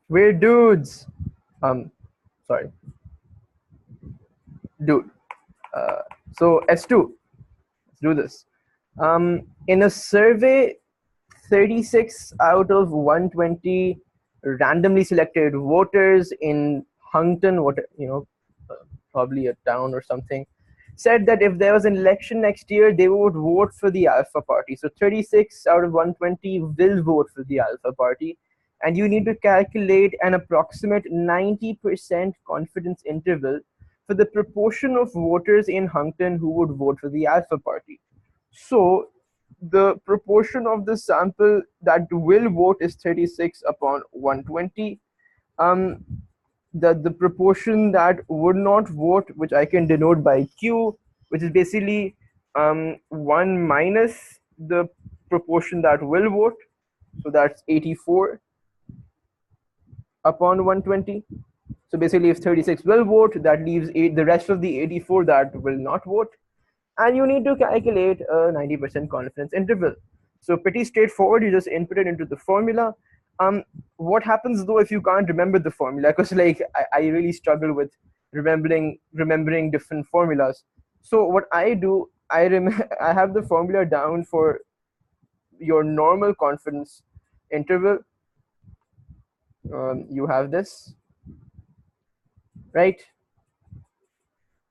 We're dudes. Sorry, dude. So S2, let's do this. In a survey, 36 out of 120 randomly selected voters in Huntington, probably a town or something, said that if there was an election next year, they would vote for the Alpha Party. So 36 out of 120 will vote for the Alpha Party. And you need to calculate an approximate 90% confidence interval for the proportion of voters in Huntington who would vote for the Alpha Party. So the proportion of the sample that will vote is 36 upon 120. The proportion that would not vote, which I can denote by Q, which is basically 1 minus the proportion that will vote. So that's 84 upon 120. So basically, if 36 will vote, that leaves the rest of the 84 that will not vote. And you need to calculate a 90% confidence interval. So pretty straightforward. You just input it into the formula. What happens though if you can't remember the formula? Because like I really struggle with remembering different formulas. So what I do, I have the formula down for your normal confidence interval. You have this, right?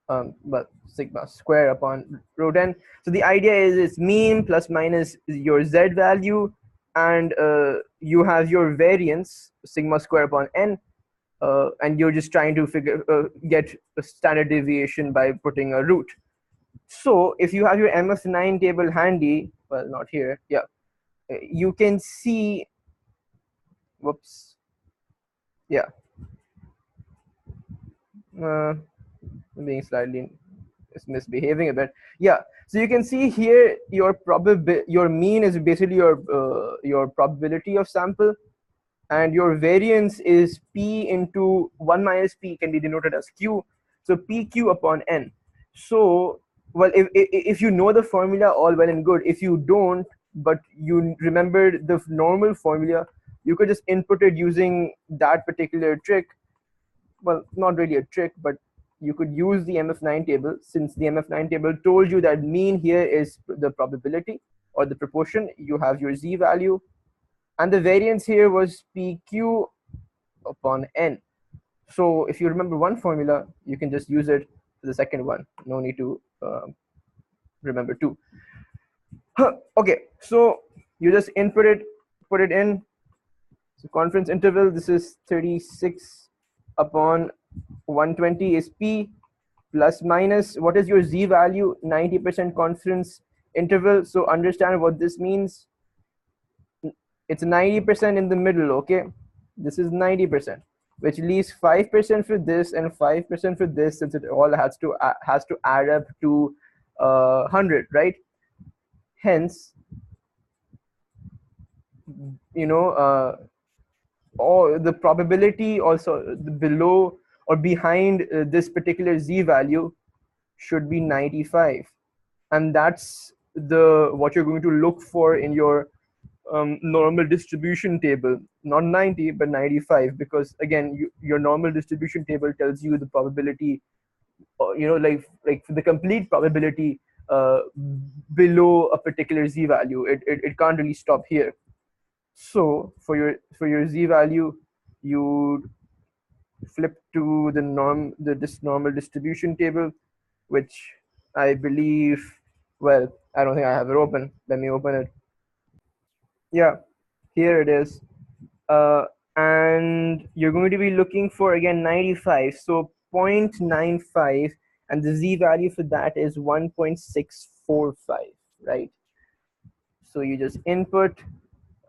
Well, sigma square upon rho 10. So the idea is it's mean plus minus your z value, and you have your variance sigma square upon n, and you're just trying to get a standard deviation by putting a root. So if you have your MF9 table handy, well, not here, yeah, you can see, whoops, yeah, being slightly misbehaving a bit. Yeah, so you can see here your mean is basically your probability of sample, and your variance is p into 1 minus p, can be denoted as q. So pq upon n. So well, if you know the formula, all well and good. If you don't, but you remember the normal formula, you could just input it using that particular trick. Well, not really a trick, but you could use the MF9 table, since the MF9 table told you that mean here is the probability or the proportion. You have your z value, and the variance here was pq upon n. So if you remember one formula, you can just use it for the second one. No need to remember two. Okay, so you just input it, put it in. So confidence interval, this is 36 upon 120 is p, plus minus, what is your z value? 90% confidence interval. So understand what this means. It's 90% in the middle, okay? This is 90%, which leaves 5% for this and 5% for this, since it all has to add up to 100, right? Hence, or the probability also below or behind this particular z value should be 95, and that's what you're going to look for in your normal distribution table. Not 90 but 95, because again, your normal distribution table tells you the probability, like for the complete probability below a particular z value. It can't really stop here. So for your z value, you flip to this normal distribution table, which I believe, well, I don't think I have it open. Let me open it. Yeah, here it is. And you're going to be looking for, again, 95. So 0.95, and the z value for that is 1.645, right? So you just input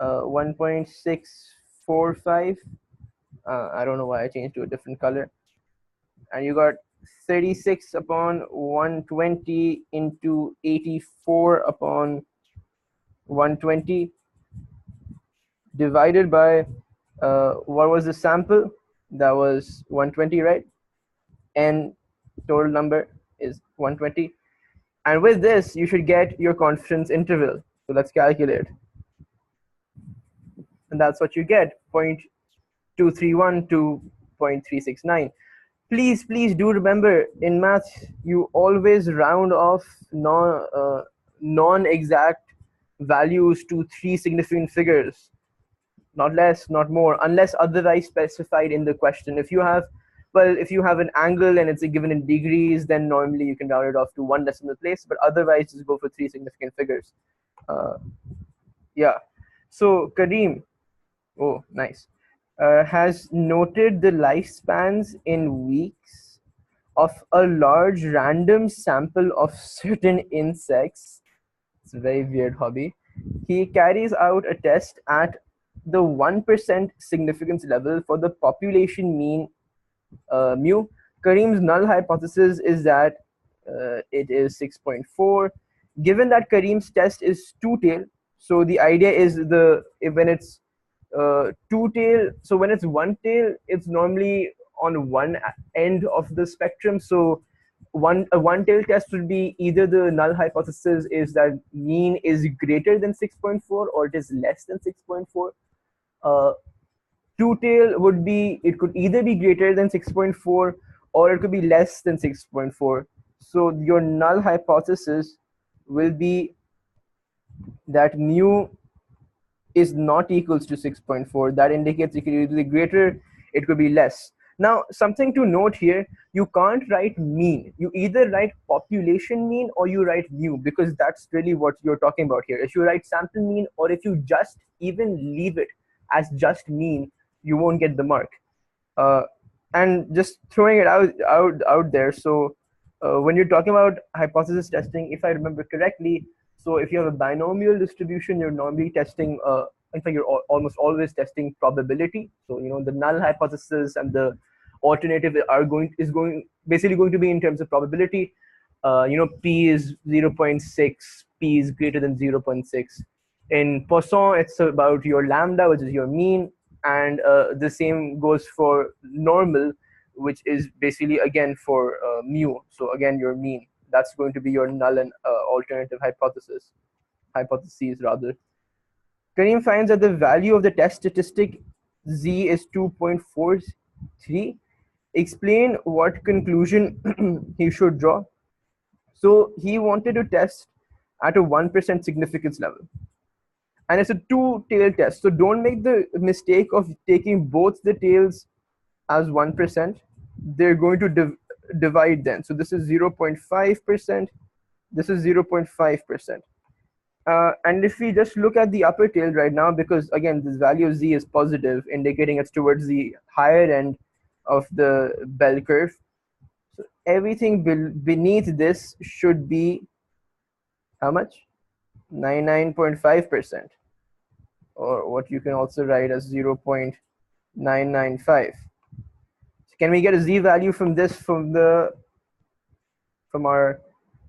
1.645. I don't know why I changed to a different color. And you got 36 upon 120 into 84 upon 120 divided by what was the sample? That was 120, right? And total number is 120. And with this, you should get your confidence interval. So let's calculate. And that's what you get, 231 to 0.369. Please do remember, in math you always round off non-exact values to three significant figures, not less, not more, unless otherwise specified in the question. If you have, well, if you have an angle and it's given in degrees, then normally you can round it off to one decimal place, but otherwise just go for three significant figures. uh, yeah. So Kareem, oh nice, has noted the lifespans in weeks of a large random sample of certain insects. It's a very weird hobby. He carries out a test at the 1% significance level for the population mean mu. Kareem's null hypothesis is that it is 6.4. Given that Kareem's test is two-tail, so the idea is when it's two-tail, so when it's one-tail, it's normally on one end of the spectrum. So a one-tail test would be either the null hypothesis is that mean is greater than 6.4 or it is less than 6.4. Uh, two-tail would be, it could either be greater than 6.4 or it could be less than 6.4. So your null hypothesis will be that mu is not equals to 6.4. That indicates it could either be greater, it could be less. Now, something to note here, you can't write mean. You either write population mean or you write mu, because that's really what you're talking about here. If you write sample mean, or if you just even leave it as just mean, you won't get the mark. Uh, and just throwing it out there. So when you're talking about hypothesis testing, if I remember correctly, so if you have a binomial distribution, you're normally testing. In fact, you're almost always testing probability. So the null hypothesis and the alternative are basically going to be in terms of probability. P is 0.6, P is greater than 0.6. In Poisson, it's about your lambda, which is your mean, and the same goes for normal, which is basically again for mu. So again, your mean. That's going to be your null and alternative hypotheses rather. Kareem finds that the value of the test statistic z is 2.43. Explain what conclusion he should draw. So he wanted to test at a 1% significance level. And it's a two-tail test. So don't make the mistake of taking both the tails as 1%. They're going to divide then. So this is 0.5%. This is 0.5%. And if we just look at the upper tail right now, because again, this value of z is positive, indicating it's towards the higher end of the bell curve. So everything beneath this should be how much? 99.5%, or what you can also write as 0.995. So can we get a z value from this, from our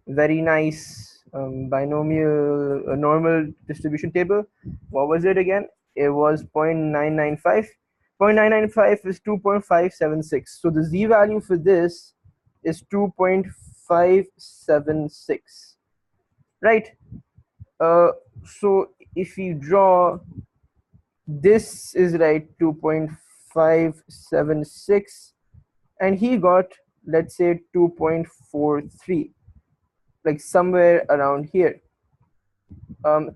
very nice binomial normal distribution table? What was it again? It was 0.995. 0.995 is 2.576. So the z value for this is 2.576, right? So if you draw, this is right 2.576, and he got, let's say, 2.43, like somewhere around here.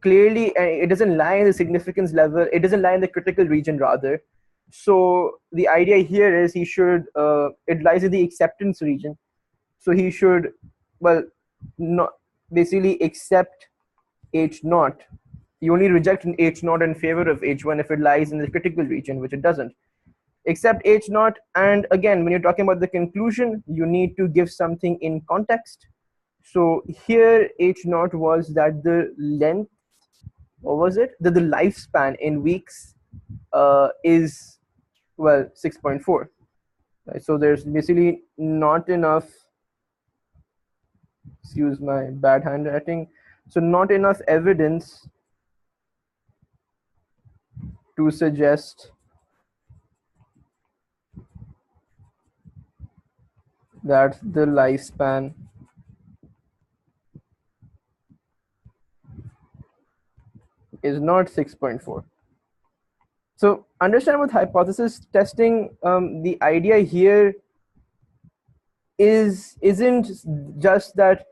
Clearly, it doesn't lie in the significance level, it doesn't lie in the critical region rather. So the idea here is he should, it lies in the acceptance region. So he should, well, not basically accept H naught. You only reject an H naught in favor of H1 if it lies in the critical region, which it doesn't. Accept H naught, and again, when you're talking about the conclusion, you need to give something in context. So here H naught was that the length, what was it? That the lifespan in weeks is, well, 6.4. Right? So there's basically not enough, excuse my bad handwriting, so not enough evidence to suggest that the lifespan is not 6.4. So understand with hypothesis testing, the idea here isn't just that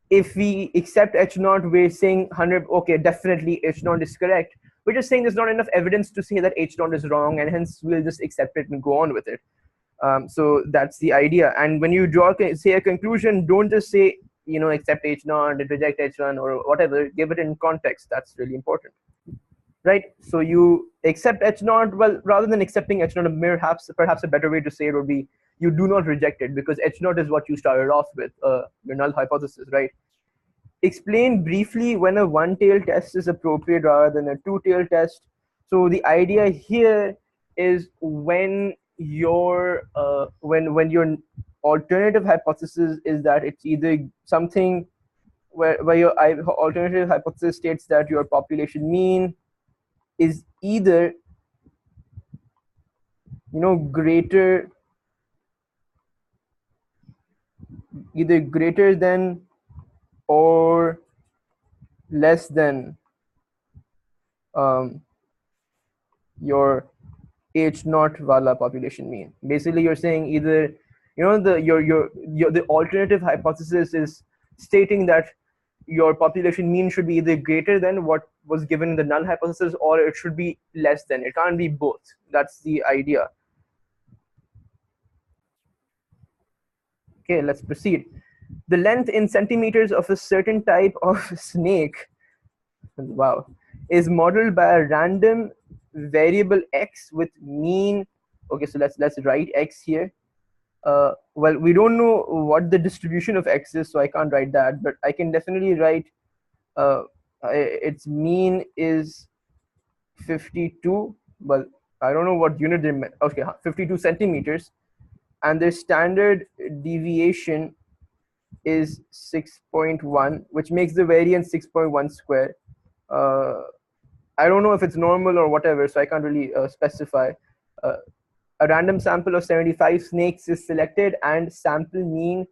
if we accept h naught, we're saying 100, okay, definitely h naught is correct. We're just saying there's not enough evidence to say that h naught is wrong, and hence we'll just accept it and go on with it. So that's the idea. And when you draw, say, a conclusion, don't just say, accept h naught and reject h1 or whatever. Give it in context. That's really important, right? So you accept h naught. Well, rather than accepting h naught, perhaps a better way to say it would be you do not reject it, because h naught is what you started off with, your null hypothesis, right? Explain briefly when a one-tailed test is appropriate rather than a two-tailed test. So the idea here is when your alternative hypothesis is that it's either something where your alternative hypothesis states that your population mean is either greater than or less than um, your h naught wala population mean. Basically, you're saying either the alternative hypothesis is stating that your population mean should be either greater than what was given in the null hypothesis, or it should be less than. It can't be both. That's the idea. Okay, let's proceed. The length in centimeters of a certain type of snake, wow, is modeled by a random variable x with mean. Okay, so let's write x here. Well, we don't know what the distribution of x is, so I can't write that, but I can definitely write its mean is 52. Well, I don't know what unit they meant. Okay, 52 centimeters, and the standard deviation is 6.1, which makes the variance 6.1 square. I don't know if it's normal or whatever, so I can't really specify. A random sample of 75 snakes is selected, and sample mean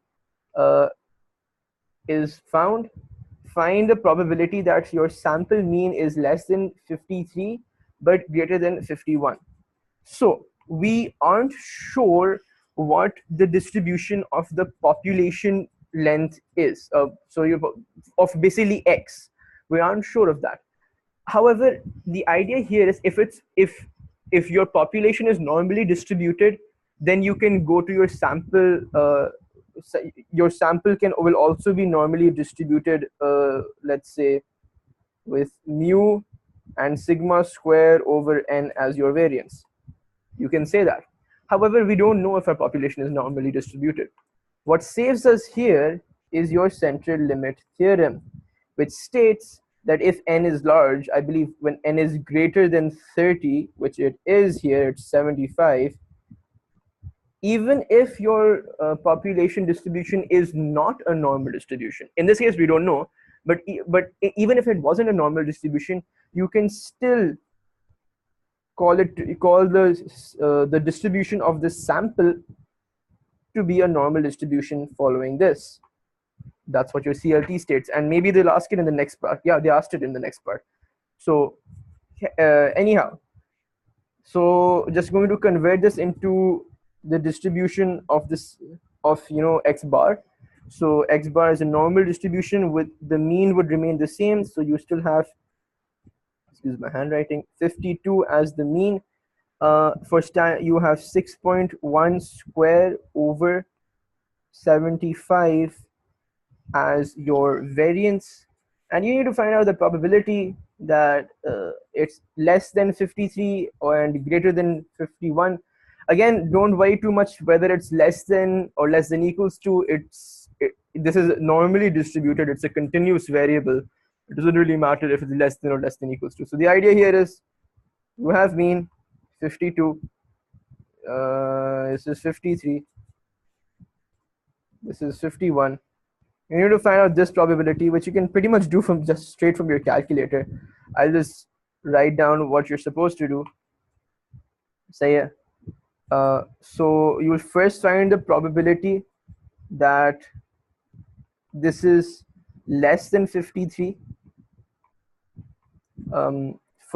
is found. Find the probability that your sample mean is less than 53 but greater than 51. So we aren't sure what the distribution of the population length is. So you of basically x. We aren't sure of that. However, the idea here is if your population is normally distributed, then you can go to your sample. Your sample will also be normally distributed. Let's say with mu and sigma square over n as your variance. You can say that. However, we don't know if our population is normally distributed. What saves us here is your central limit theorem, which states that if n is large, I believe when n is greater than 30, which it is here, it's 75, even if your population distribution is not a normal distribution, in this case we don't know, but even if it wasn't a normal distribution, you can still call the distribution of the sample to be a normal distribution following this. That's what your CLT states, and maybe they'll ask it in the next part. Yeah, they asked it in the next part. So anyhow, so just going to convert this into the distribution of this x bar. So x bar is a normal distribution with the mean would remain the same. So you still have, excuse my handwriting, 52 as the mean. For you have 6.1 square over 75 as your variance, and you need to find out the probability that it's less than 53 and greater than 51. Again, don't worry too much whether it's less than or less than equals to. This is normally distributed. It's a continuous variable. It doesn't really matter if it's less than or less than equals to. So the idea here is you have mean 52. This is 53. This is 51. You need to find out this probability, which you can pretty much do from just straight from your calculator. I'll just write down what you're supposed to do. Say, so you will first find the probability that this is less than 53.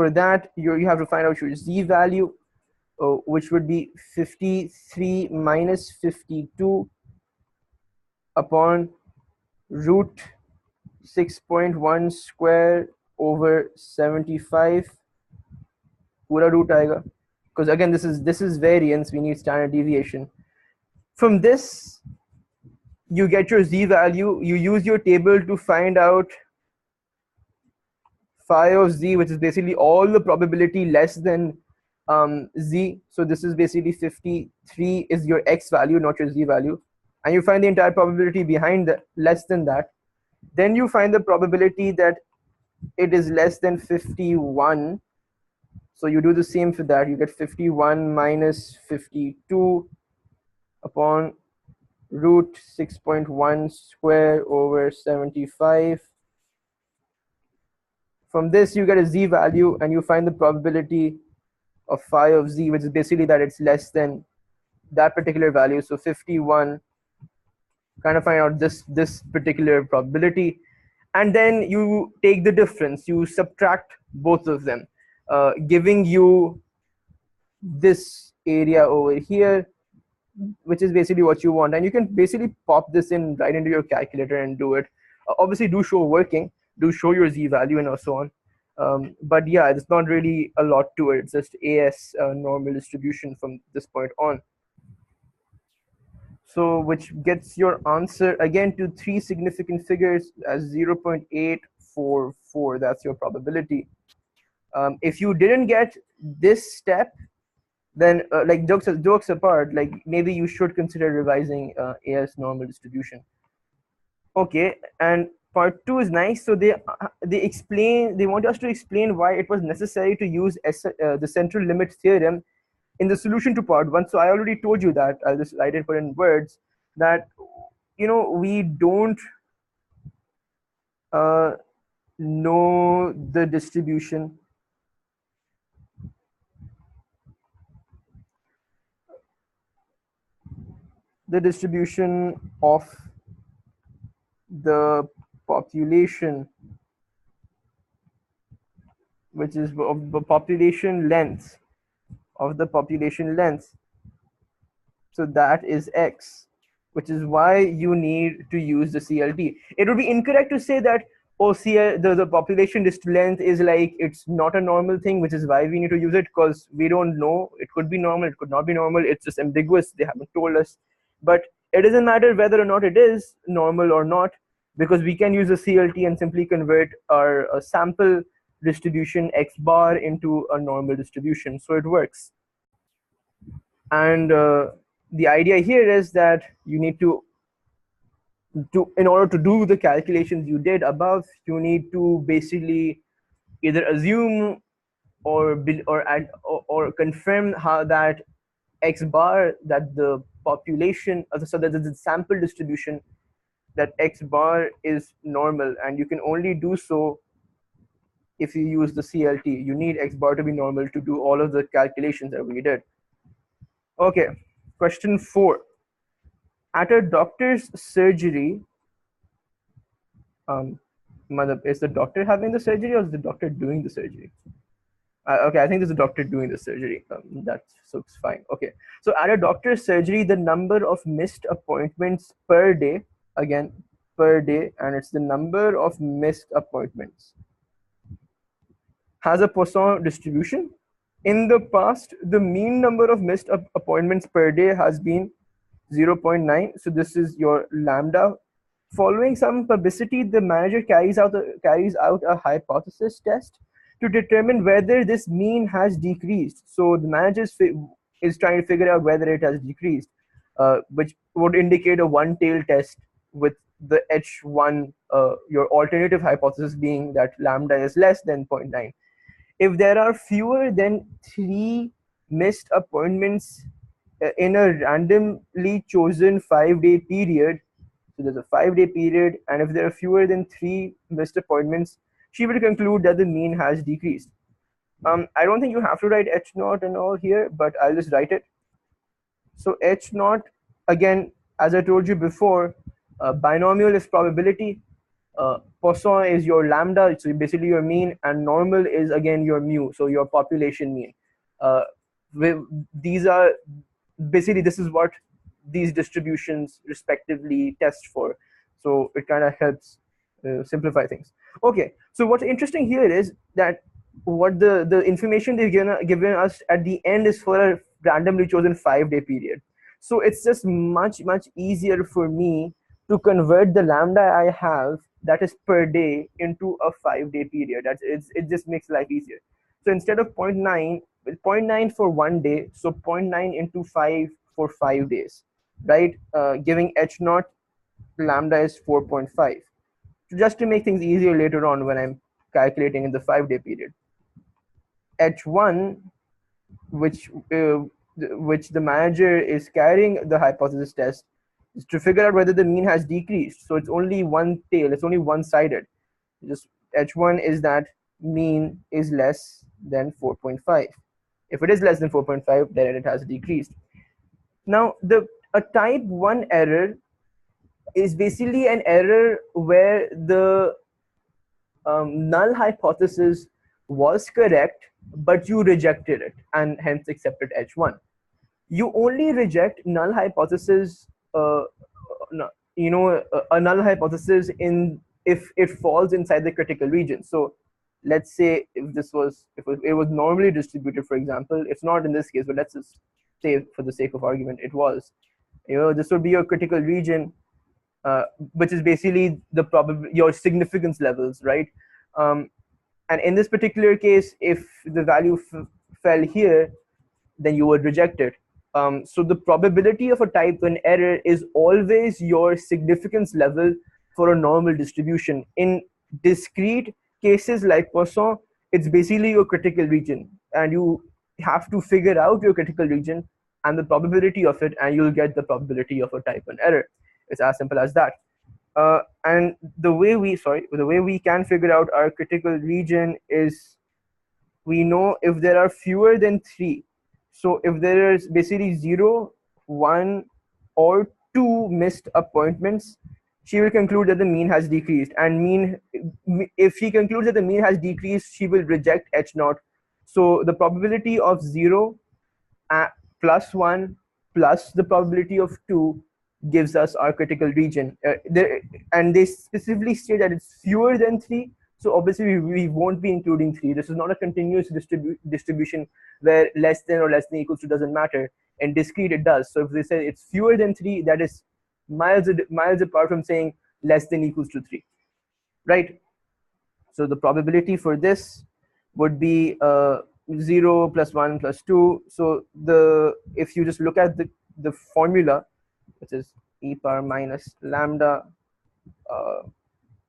for that, you have to find out your z value, which would be 53 minus 52 upon root 6.1 square over 75 पूरा root आएगा, because again this is variance, we need standard deviation. From this you get your z value, you use your table to find out phi of z, which is basically all the probability less than z. So this is basically 53 is your x value, not your z value, and you find the entire probability behind the less than that. Then you find the probability that it is less than 51. So you do the same for that. You get 51 minus 52 upon root 6.1 square over 75. From this you get a z value, and you find the probability of phi of z, which is basically that it's less than that particular value. So 51, kind of find out this particular probability, and then you take the difference, you subtract both of them, giving you this area over here, which is basically what you want. And you can basically pop this in right into your calculator and do it. Obviously do show working, do show your z value and so on, but yeah, it's not really a lot to it. It's just as normal distribution from this point on. So which gets your answer again to 3 significant figures as 0.844. That's your probability. If you didn't get this step, then like jokes apart, like maybe you should consider revising as normal distribution. Okay, and part 2 is nice. So they want us to explain why it was necessary to use the central limit theorem in the solution to part 1. So I already told you that. I'll just write it put in words that we don't know the distribution of the population, which is of the population length, so that is x, which is why you need to use the CLT. It would be incorrect to say that the population length is like it's not a normal thing, which is why we need to use it, because we don't know. It could be normal, it could not be normal, it's just ambiguous, they haven't told us. But it doesn't matter whether or not it is normal or not, because we can use a CLT and simply convert our sample distribution x bar into a normal distribution, so it works. And the idea here is that you need to in order to do the calculations you did above, you need to basically either assume or confirm how that x bar, that the population, so that the sample distribution, that x bar is normal, and you can only do so if you use the CLT. You need x bar to be normal to do all of the calculations that we did. Okay, question 4. At a doctor's surgery, is the doctor having the surgery or is the doctor doing the surgery? Okay, I think there's a doctor doing the surgery. That looks fine. Okay, so at a doctor's surgery, the number of missed appointments per day, again, per day, and it's the number of missed appointments, has a Poisson distribution. In the past, the mean number of missed appointments per day has been 0.9. So this is your lambda. Following some publicity, the manager carries out a hypothesis test to determine whether this mean has decreased. So the manager is trying to figure out whether it has decreased, which would indicate a one-tailed test, with the H1, your alternative hypothesis being that lambda is less than 0.9. If there are fewer than 3 missed appointments in a randomly chosen 5-day period, so there's a 5-day period, and if there are fewer than 3 missed appointments, she will conclude that the mean has decreased. I don't think you have to write H naught and all here, but I'll just write it. So H naught, again, as I told you before, binomial is probability. Poisson is your lambda, so basically your mean, and normal is again your mu, so your population mean. Uh, these are basically, this is what these distributions respectively test for. So it kind of helps simplify things. Okay, so what's interesting here is that what the information they've given us at the end is for a randomly chosen 5-day period. So it's just much easier for me to convert the lambda I have that is per day into a 5-day period. It just makes life easier. So instead of 0.9, 0.9 for 1 day, so 0.9 into 5 for 5 days, right? Giving h naught lambda is 4.5. So just to make things easier later on when I'm calculating in the 5-day period. H1, which the manager is carrying the hypothesis test, is to figure out whether the mean has decreased. So it's only one tail, it's only one-sided. Just H1 is that mean is less than 4.5. If it is less than 4.5, then it has decreased. Now, a type 1 error is basically an error where the null hypothesis was correct, but you rejected it and hence accepted H1. You only reject null hypothesis, a null hypothesis if it falls inside the critical region. So let's say if it was normally distributed, for example, it's not in this case, but let's just say for the sake of argument, it was. This would be your critical region, which is basically your significance levels, right? And in this particular case, if the value fell here, then you would reject it. So the probability of a type 1 error is always your significance level for a normal distribution. In discrete cases like Poisson, it's basically your critical region, and you have to figure out your critical region and the probability of it, and you'll get the probability of a type 1 error. It's as simple as that. And the way we can figure out our critical region is, we know if there are fewer than 3. So if there is basically 0, 1, or 2 missed appointments, she will conclude that the mean has decreased. And if she concludes that the mean has decreased, she will reject H naught. So the probability of 0 plus 1 plus the probability of 2 gives us our critical region. And they specifically state that it's fewer than 3. So obviously we won't be including 3. This is not a continuous distribution where less than or less than equals to doesn't matter. In discrete, it does. So if they say it's fewer than 3, that is miles apart from saying less than equals to 3, right? So the probability for this would be 0 plus 1 plus 2. So if you just look at the formula, which is e power minus lambda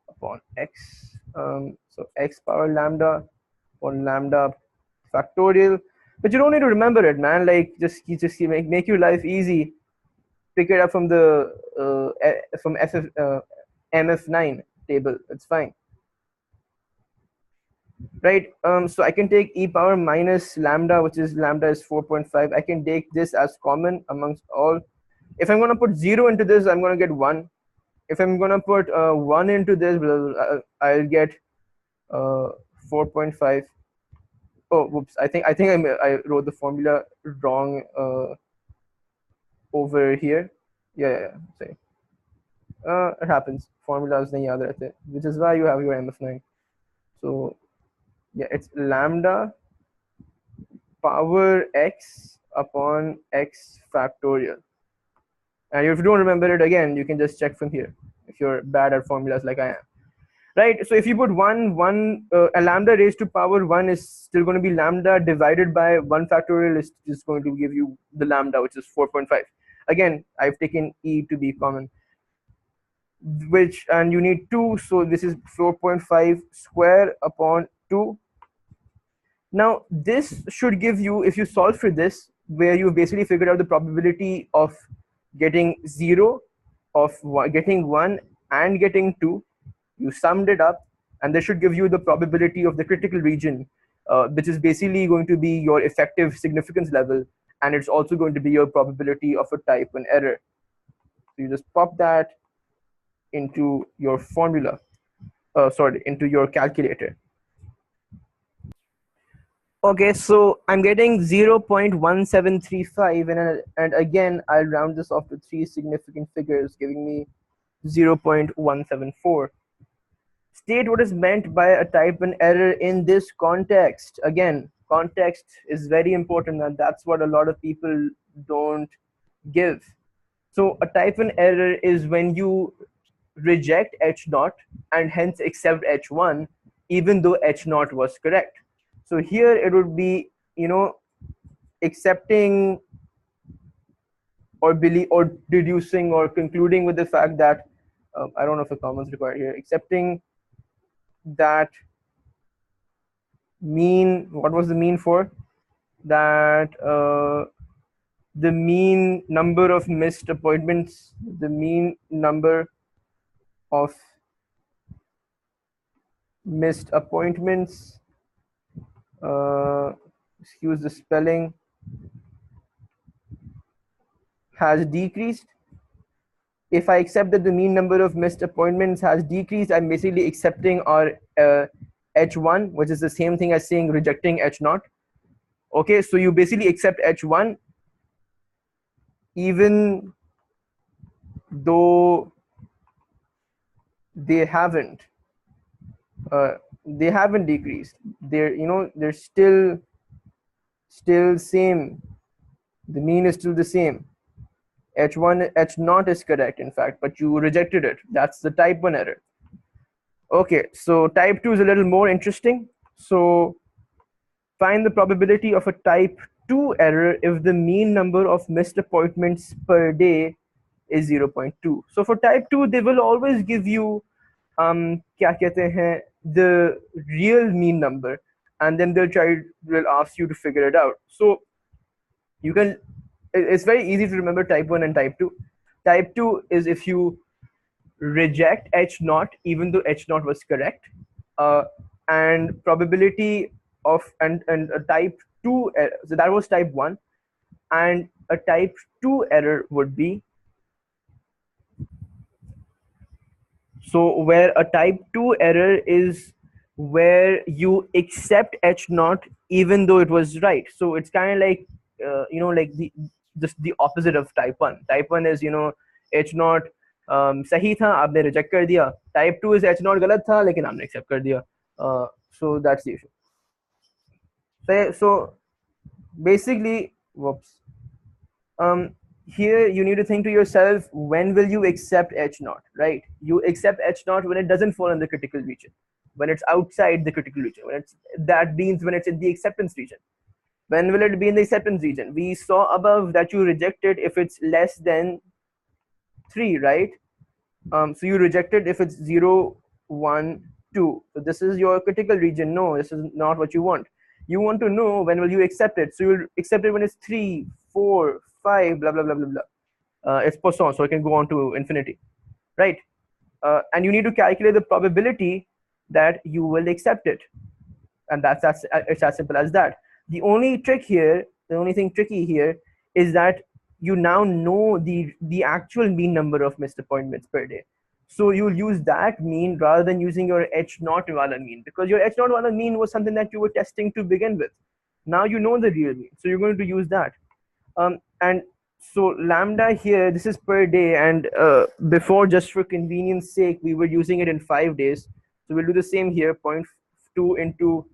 upon x. So x power lambda upon lambda factorial. But you don't need to remember it, man. Like just make your life easy. Pick it up from the MF9 table. It's fine, right? So I can take e power minus lambda, which is lambda is 4.5. I can take this as common amongst all. If I'm going to put 0 into this, I'm going to get 1. If I'm going to put 1 into this, I'll get 4.5. Oh, whoops! I think I wrote the formula wrong over here. Yeah. Sorry. It happens. Formulas nahi yaad rehte, which is why you have your MF9. So yeah, it's lambda power x upon x factorial. And if you don't remember it again, you can just check from here if you're bad at formulas like I am. Right, so if you put a lambda raised to power 1 is still going to be lambda divided by 1 factorial is just going to give you the lambda, which is 4.5. Again, I've taken e to be common, and you need 2, so this is 4.5 square upon 2. Now this should give you, if you solve for this, where you basically figured out the probability of getting 0, of getting 1, and getting 2, you summed it up, and this should give you the probability of the critical region, which is basically going to be your effective significance level, and it's also going to be your probability of a type 1 error. So you just pop that into your formula. sorry, into your calculator. Okay, so I'm getting 0.1735, and again I'll round this off to three significant figures, giving me 0.174. State what is meant by a type 1 error in this context. Again, context is very important, and that's what a lot of people don't give. So a type 1 error is when you reject h naught and hence accept h1 even though h naught was correct. So here it would be, accepting or believe or deducing or concluding with the fact that I don't know if a comma is required here, accepting that mean, what was the mean for that, the mean number of missed appointments, the mean number of missed appointments, excuse the spelling, has decreased. If I accept that the mean number of missed appointments has decreased, I'm basically accepting our h1, which is the same thing as saying rejecting h naught. Okay, so you basically accept h1 even though they haven't uh, decreased. They're still same. The mean is still the same. H1 h naught is correct, in fact, but you rejected it. That's the type 1 error. Okay, so type 2 is a little more interesting. So find the probability of a type 2 error if the mean number of missed appointments per day is 0.2. So for type 2, they will always give you क्या कहते हैं, the real mean number, and then will ask you to figure it out. So you can, it's very easy to remember type 1 and type 2. Type 2 is if you reject h naught even though h naught was correct, and probability of and a type 2 so that was type 1, and a type 2 error would be, so where a type 2 error is where you accept h naught even though it was right. So it's kind of like like the opposite of type 1. Type 1 is h naught सही था, आपने reject कर दिया. Type 2 is h naught गलत था लेकिन आपने accept कर दिया. So that's the issue. So basically, whoops. Here you need to think to yourself, when will you accept h naught, right? You accept h naught when it doesn't fall in the critical region, when it's outside the critical region, that means when it's in the acceptance region. When will it be in the acceptance region? We saw above that you reject it if it's less than 3, right? So you reject it if it's 0, 1, 2. So this is your critical region. No, this is not what you want. You want to know when will you accept it. So you'll accept it when it's 3, 4, 5, blah, blah, blah, blah, blah. It's Poisson, so it can go on to infinity, right? And you need to calculate the probability that you will accept it. And it's as simple as that. The only thing tricky here is that you now know the actual mean number of missed appointments per day. So you'll use that mean rather than using your h naught wala mean, because your h naught wala mean was something that you were testing to begin with. Now you know the real mean, so you're going to use that. And so lambda here, this is per day, and before, just for convenience sake, we were using it in 5 days. So we'll do the same here. 0.2 into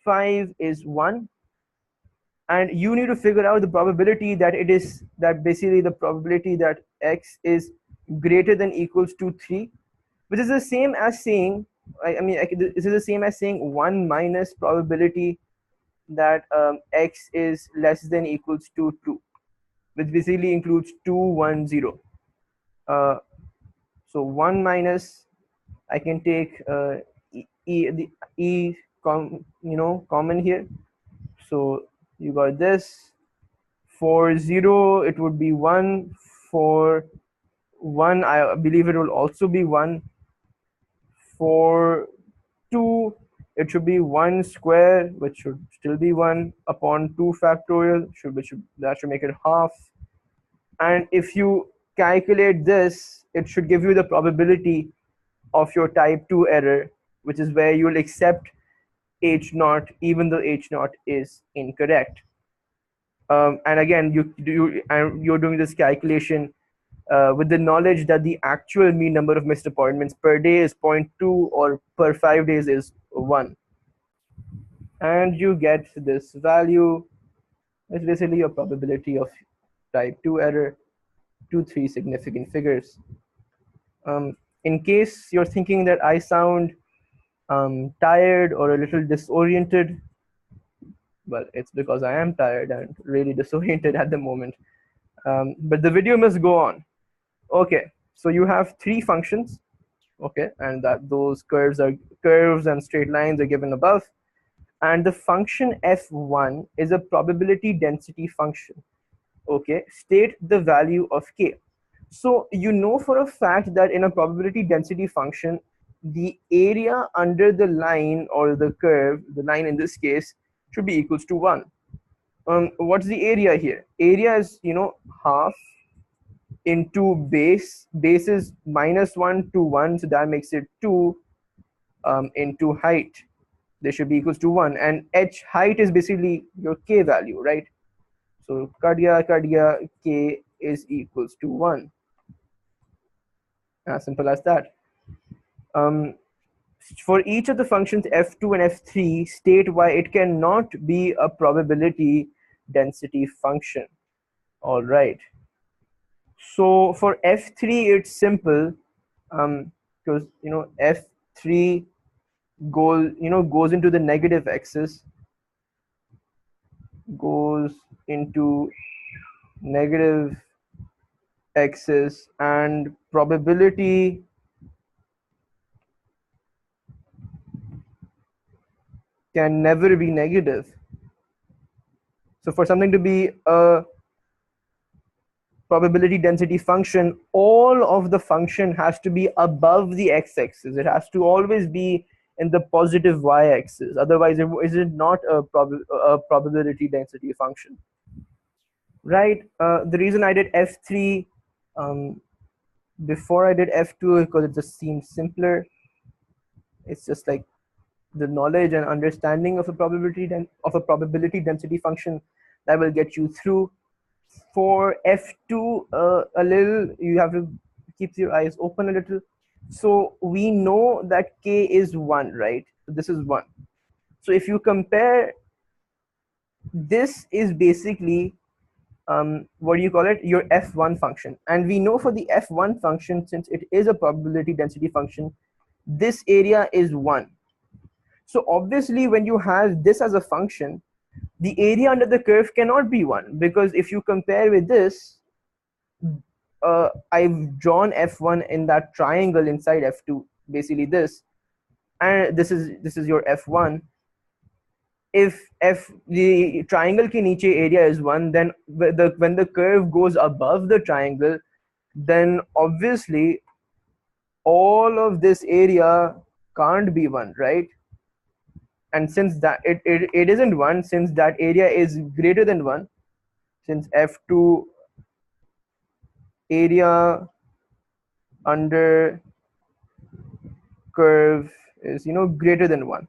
5 is 1. And you need to figure out the probability that basically the probability that x is greater than equals to 3, which is the same as saying, this is the same as saying 1 minus probability that x is less than equals to 2, which basically includes 2, 1, 0. So 1 minus, I can take common here. So you got this. For 0, it would be 1. For 1, I believe it will also be 1. For 2, it should be 1 square, which should still be 1 upon 2 factorial, that should make it half. And if you calculate this, it should give you the probability of your type 2 error which is where you'll accept h naught even though h naught is incorrect. And again, you're doing this calculation with the knowledge that the actual mean number of missed appointments per day is 0.2 or per 5 days is 1. And you get this value. It's basically your probability of type 2 error to 3 significant figures. In case you're thinking that I sound tired or a little disoriented, well, it's because I am tired and really disoriented at the moment. But the video must go on. Okay, so you have 3 functions, okay, and that those curves and straight lines are given above. And the function f1 is a probability density function. Okay, state the value of k. So you know for a fact that in a probability density function, the area under the line or the curve, the line in this case, should be equals to 1. What's the area here? Area is, half into base. Base is -1 to 1, so that makes it 2 into height. They should be equals to 1. And h height is basically your k value, right? So cardia k is equals to 1. As simple as that. For each of the functions f2 and f3, state why it cannot be a probability density function. All right. So for f3, it's simple, because f3 goes into the negative axis, goes into negative axis, and probability can never be negative. So for something to be a probability density function, all of the function has to be above the x-axis. It has to always be in the positive y-axis. Otherwise, it is not a probability density function. Right? The reason I did f3 before I did f2 is because it just seems simpler. It's just like the knowledge and understanding of a probability density function that will get you through. For f2, a little, you have to keep your eyes open a little. So we know that k is 1, right? This is 1. So if you compare, this is basically what do you call it, your f1 function. And we know for the f1 function, since it is a probability density function, this area is 1. So obviously when you have this as a function, the area under the curve cannot be 1, because if you compare with this, I've drawn f1 in that triangle inside f2, basically this, and this is your f1. If the triangle ke niche area is 1, then when the curve goes above the triangle, then obviously all of this area can't be 1, right? And since that it isn't 1, since that area is greater than 1, since f2 area under curve is greater than 1,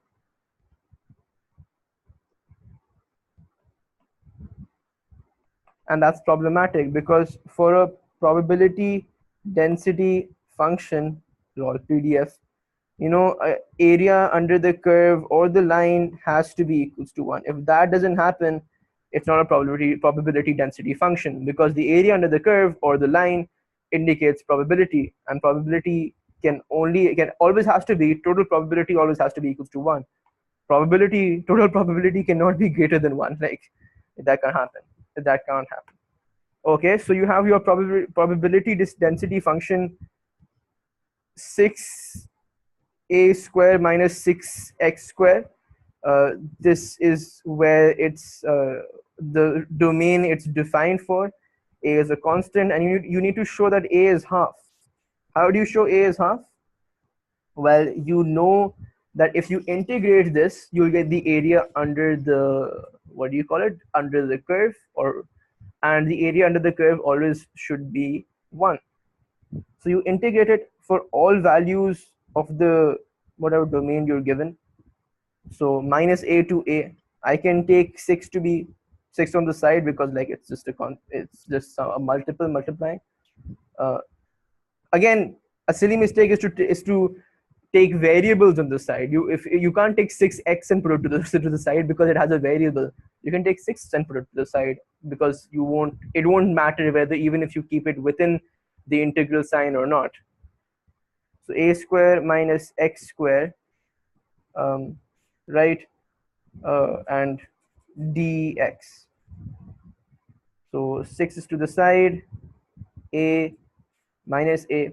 and that's problematic, because for a probability density function, lol pdf, area under the curve or the line has to be equals to 1. If that doesn't happen, it's not a probability density function, because the area under the curve or the line indicates probability, and probability can always has to be, total probability always has to be equals to 1. Total probability cannot be greater than 1. Like, that can't happen. Okay, so you have your probability density function 6a square minus 6x square. This is where it's the domain it's defined for. A is a constant, and you need to show that a is half. How do you show a is half? Well, you know that if you integrate this, you'll get the area under the, what do you call it, under the curve, and the area under the curve always should be 1. So you integrate it for all values of the whatever domain you're given. So minus a to a, I can take 6 to be 6 on the side because like it's just a multiple multiplying. Again, a silly mistake is to take variables on the side. If you can't take 6x and put it to the side because it has a variable. You can take 6 and put it to the side because it won't matter whether even if you keep it within the integral sign or not. So a square minus x square, right, and dx. So 6 is to the side, a minus a.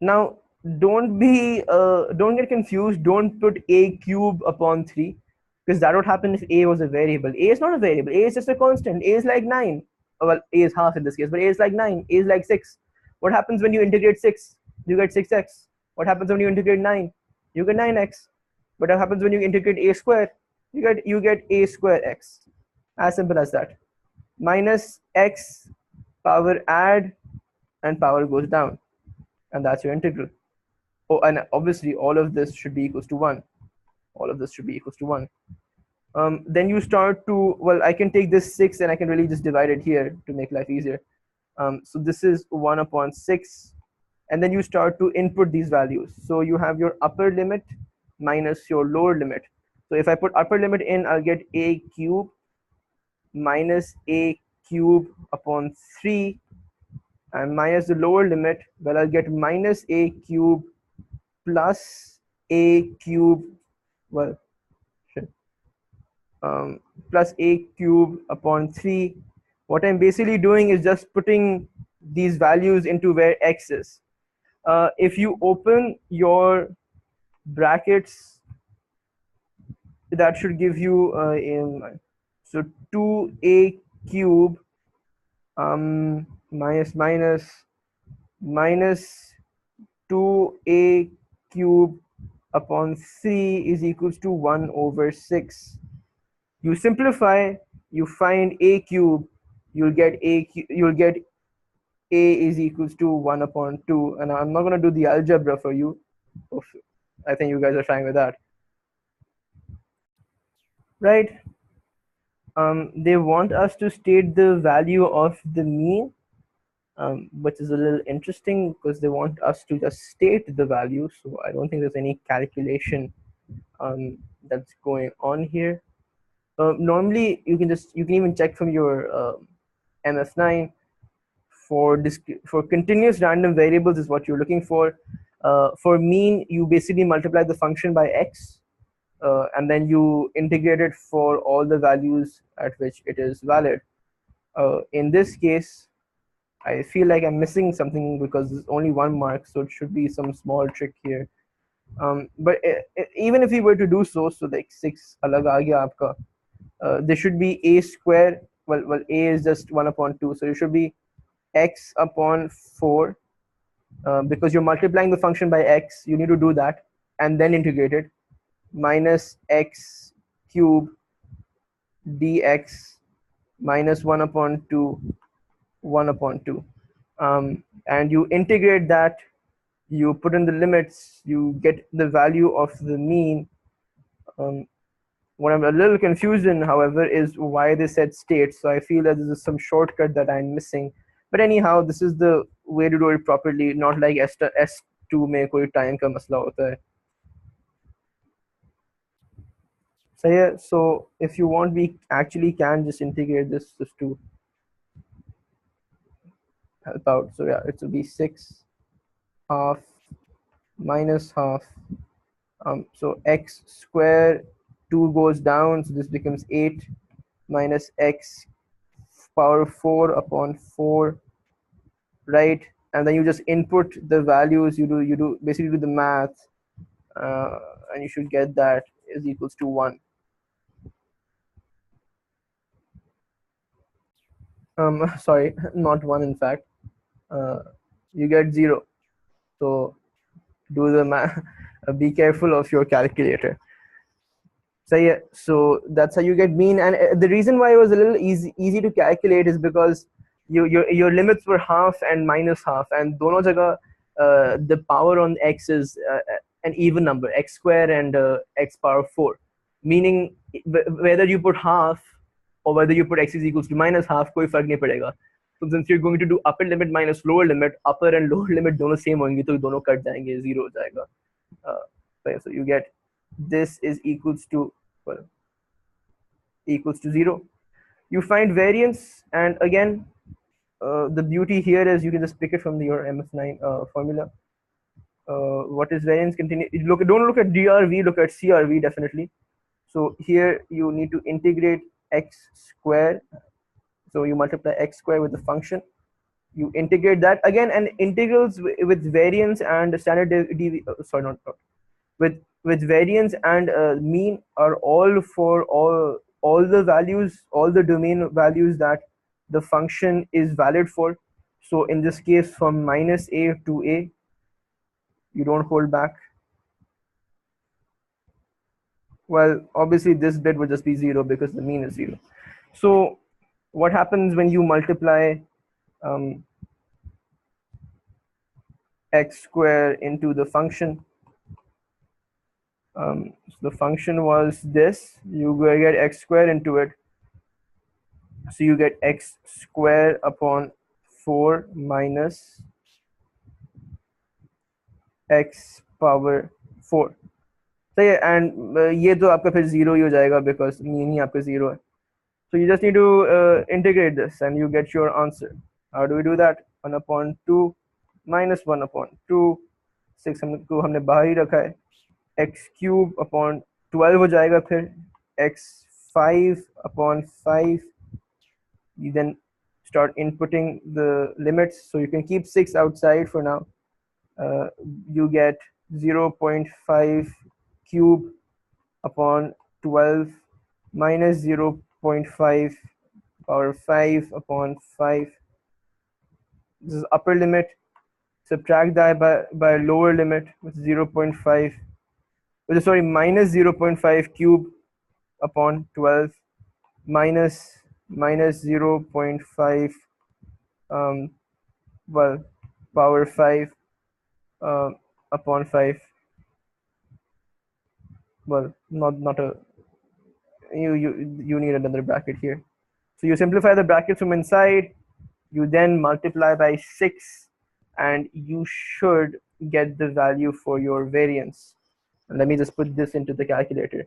Now don't get confused. Don't put a cube upon 3 because that would happen if a was a variable. A is not a variable. A is just a constant. A is like 9. Well, a is half in this case, but a is like 9. A is like 6. What happens when you integrate 6? You get 6x. What happens when you integrate 9? You get 9x. What happens when you integrate a square? You get a square x. As simple as that. Minus x power add and power goes down, and that's your integral. Oh, and obviously all of this should be equals to 1. All of this should be equals to 1. Then you start to, well, I can take this 6 and I can really just divide it here to make life easier. So this is 1 upon 6, and then you start to input these values. So you have your upper limit minus your lower limit. So if I put upper limit in, I'll get a cube minus a cube upon 3, and minus the lower limit, well, I'll get minus a cube plus a cube, well, plus a cube upon 3. What I'm basically doing is just putting these values into where x is. If you open your brackets, that should give you so 2a cube minus 2a cube upon 3 is equals to 1 over 6. You simplify, you find a cube, you'll get a is equals to 1 upon 2. And I'm not going to do the algebra for you. I think you guys are fine with that, right? They want us to state the value of the mean, which is a little interesting because they want us to just state the value. So I don't think there's any calculation that's going on here. Normally you can even check from your MF9 for continuous random variables is what you're looking for. For mean, you basically multiply the function by x, and then you integrate it for all the values at which it is valid. In this case, I feel like I'm missing something because there's only 1 mark, so it should be some small trick here. But even if we were to do so like 6 alag aa gaya aapka, there should be a square. Well, a is just 1 upon 2, so it should be x upon 4. Because you're multiplying the function by x, you need to do that and then integrate it, minus x cube dx minus 1 upon 2, 1 upon 2. And you integrate that, you put in the limits, you get the value of the mean. What I'm a little confused in, however, is why they said state. So I feel that this is some shortcut that I'm missing. But anyhow, this is the way to do it properly, not like S2 में कोई time का मसला होता है. So yeah, so if you want, we actually can just integrate this just to help out. So yeah, it will be 6 half minus half. So x square, 2 goes down, so this becomes 8 minus x power 4 upon 4, right? And then you just input the values, you basically do the math, and you should get that is equals to 1. Sorry, not 1 in fact. You get 0. So do the math. Be careful of your calculator. So yeah, so that's how you get mean. And the reason why it was a little easy to calculate is because your limits were half and minus half, and dono jagah the power on x is an even number, x square and x power 4, meaning whether you put half or whether you put x is equals to minus half, कोई फर्क नहीं पड़ेगा. So since you're going to do upper limit minus lower limit, upper and lower limit दोनों same होंगे, तो दोनों cut जाएंगे, zero हो जाएगा. So you get this is equals to, well, equals to 0. You find variance, and again, the beauty here is you can just pick it from your MS9 formula. What is variance? Continue. Don't look at DRV, look at CRV definitely. So here you need to integrate x square. So you multiply x square with the function. You integrate that again, and integrals with variance and standard sorry, not with variance and mean are all for all the values, all the domain values that the function is valid for. So in this case, from minus a to a, you don't hold back. Well, obviously this bit would just be 0 because the mean is 0. So what happens when you multiply x square into the function? So the function was this, you get x square into it, so you get x square upon 4 minus x power 4. So yeah, and ये तो आपका फिर 0 ही हो जाएगा because mean ही आपका 0 है. So you just need to integrate this and you get your answer. How do we do that? 1 upon 2 minus 1 upon 2, 6 हमने बाहर ही रखा है, x cube upon 12 हो जाएगा फिर, x 5 upon 5. You then start inputting the limits, so you can keep 6 outside for now. You get 0.5 cube upon 12 minus 0.5 power 5 upon 5. This is upper limit. Subtract that by lower limit with 0.5, sorry, minus 0.5 cube upon 12 minus 0.5 well, power 5 upon 5. Well, not a, you need another bracket here. So you simplify the brackets from inside, you then multiply by 6, and you should get the value for your variance. And let me just put this into the calculator.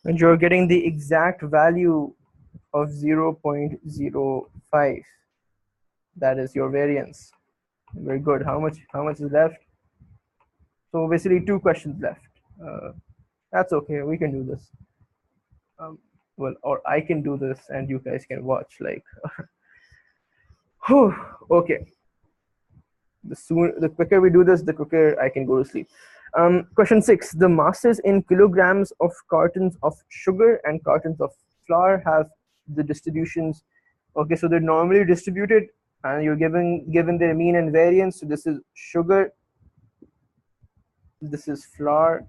And you're getting the exact value of 0.05. That is your variance. Very good. How much is left? So basically 2 questions left. That's okay, we can do this. Well, or I can do this and you guys can watch, like okay. The quicker we do this, the quicker I can go to sleep. Question 6. The masses in kilograms of cartons of sugar and cartons of flour have the distributions. Okay, so they're normally distributed and you're given their mean and variance. So this is sugar, this is flour.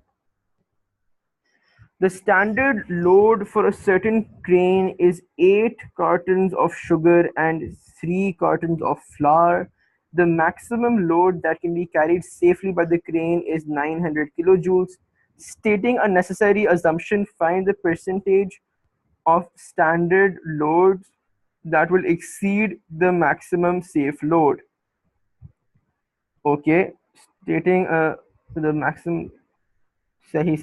The standard load for a certain crane is 8 cartons of sugar and 3 cartons of flour. The maximum load that can be carried safely by the crane is 900 kilojoules. Stating a necessary assumption, find the percentage of standard loads that will exceed the maximum safe load. Okay, stating the maximum. Sahi.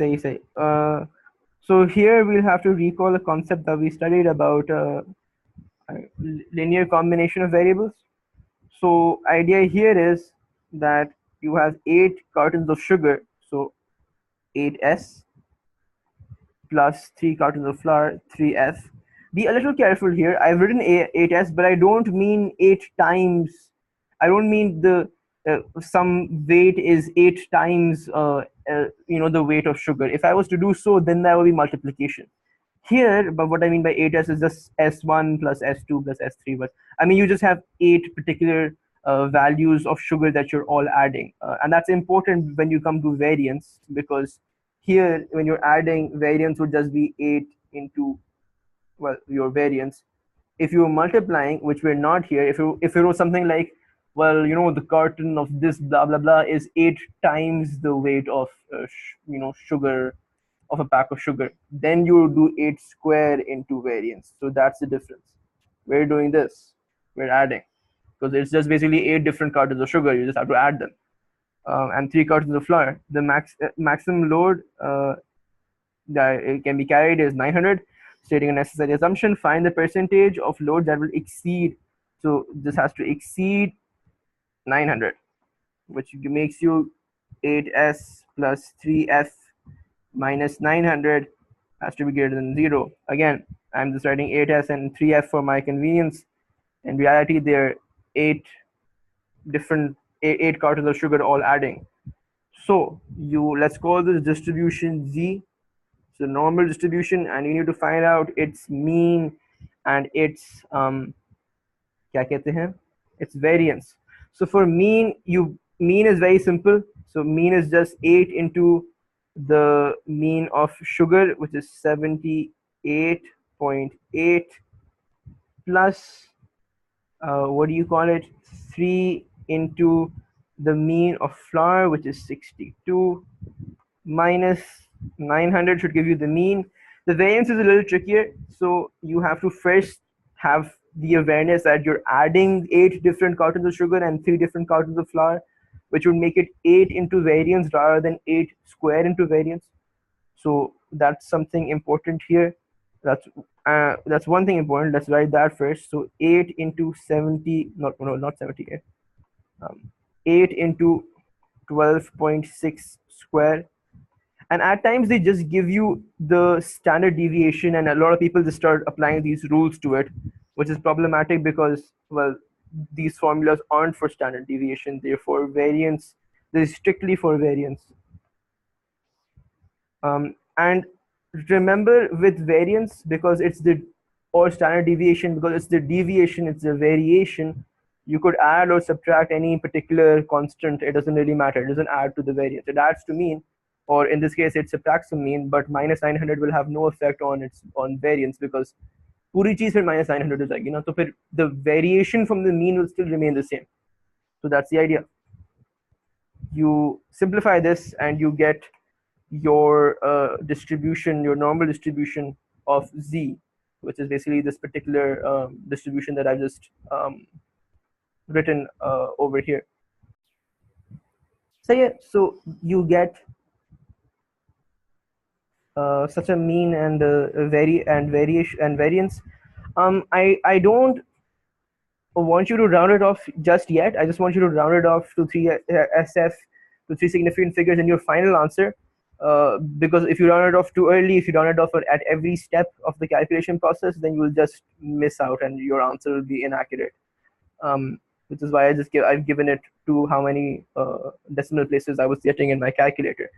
So here we'll have to recall a concept that we studied about linear combination of variables. So idea here is that you have 8 cartons of sugar, so 8s plus 3 cartons of flour, 3f. Be a little careful here. I've written 8s, but I don't mean 8 times. I don't mean the some weight is 8 times the weight of sugar. If I was to do so, then that would be multiplication. Here, but what I mean by 8s is just s1 plus s2 plus s3. But I mean, you just have 8 particular values of sugar that you're all adding, and that's important when you come to variance, because here when you're adding, variance would just be 8 into, well, your variance. If you're multiplying, which we're not here, if it was something like well, the carton of this blah blah blah is 8 times the weight of sugar, of a pack of sugar. Then you do 8 square into variance. So that's the difference. We're doing this. We're adding, because it's just basically 8 different cartons of sugar. You just have to add them, and 3 cartons of flour. The maximum load that it can be carried is 900. Stating a necessary assumption, find the percentage of load that will exceed. So this has to exceed 900, which makes you 8s plus 3f minus 900 has to be greater than 0. Again, I'm just writing 8s and 3f for my convenience. In reality, they're 8 cartons of sugar all adding. So let's call this distribution z. So normal distribution, and you need to find out its mean and its क्या कहते हैं, its variance. So for mean is very simple. So mean is just 8 into the mean of sugar, which is 78.8 plus what do you call it, 3 into the mean of flour, which is 62, minus 900 should give you the mean. The variance is a little trickier, so you have to first have the awareness that you're adding 8 different cartons of sugar and 3 different cartons of flour, which would make it 8 into variance rather than 8 square into variance. So that's something important here. That's one thing important. Let's write that first. So 8 into 70, not 78. 8 into 12.6 square. And at times they just give you the standard deviation, and a lot of people just start applying these rules to it, which is problematic because, well, these formulas aren't for standard deviation, they're for variance. They're strictly for variance. And remember, with variance, because it's the, or standard deviation, because it's the deviation, it's the variation, you could add or subtract any particular constant. It doesn't really matter. It doesn't add to the variance. It adds to mean, or in this case, it subtracts from mean. But minus 900 will have no effect on variance, because पूरी चीज फिर minus 900 हो जाएगी ना, तो फिर the variation from the mean will still remain the same. So that's the idea. You simplify this and you get your distribution, your normal distribution of z, which is basically this particular distribution that I've just written over here. So yeah, so you get such a mean and variation and variance. I don't want you to round it off just yet. I just want you to round it off to 3 SF, to 3 significant figures in your final answer. Because if you round it off too early, if you round it off at every step of the calculation process, then you will just miss out and your answer will be inaccurate. Which is why I've given it to how many decimal places I was getting in my calculator.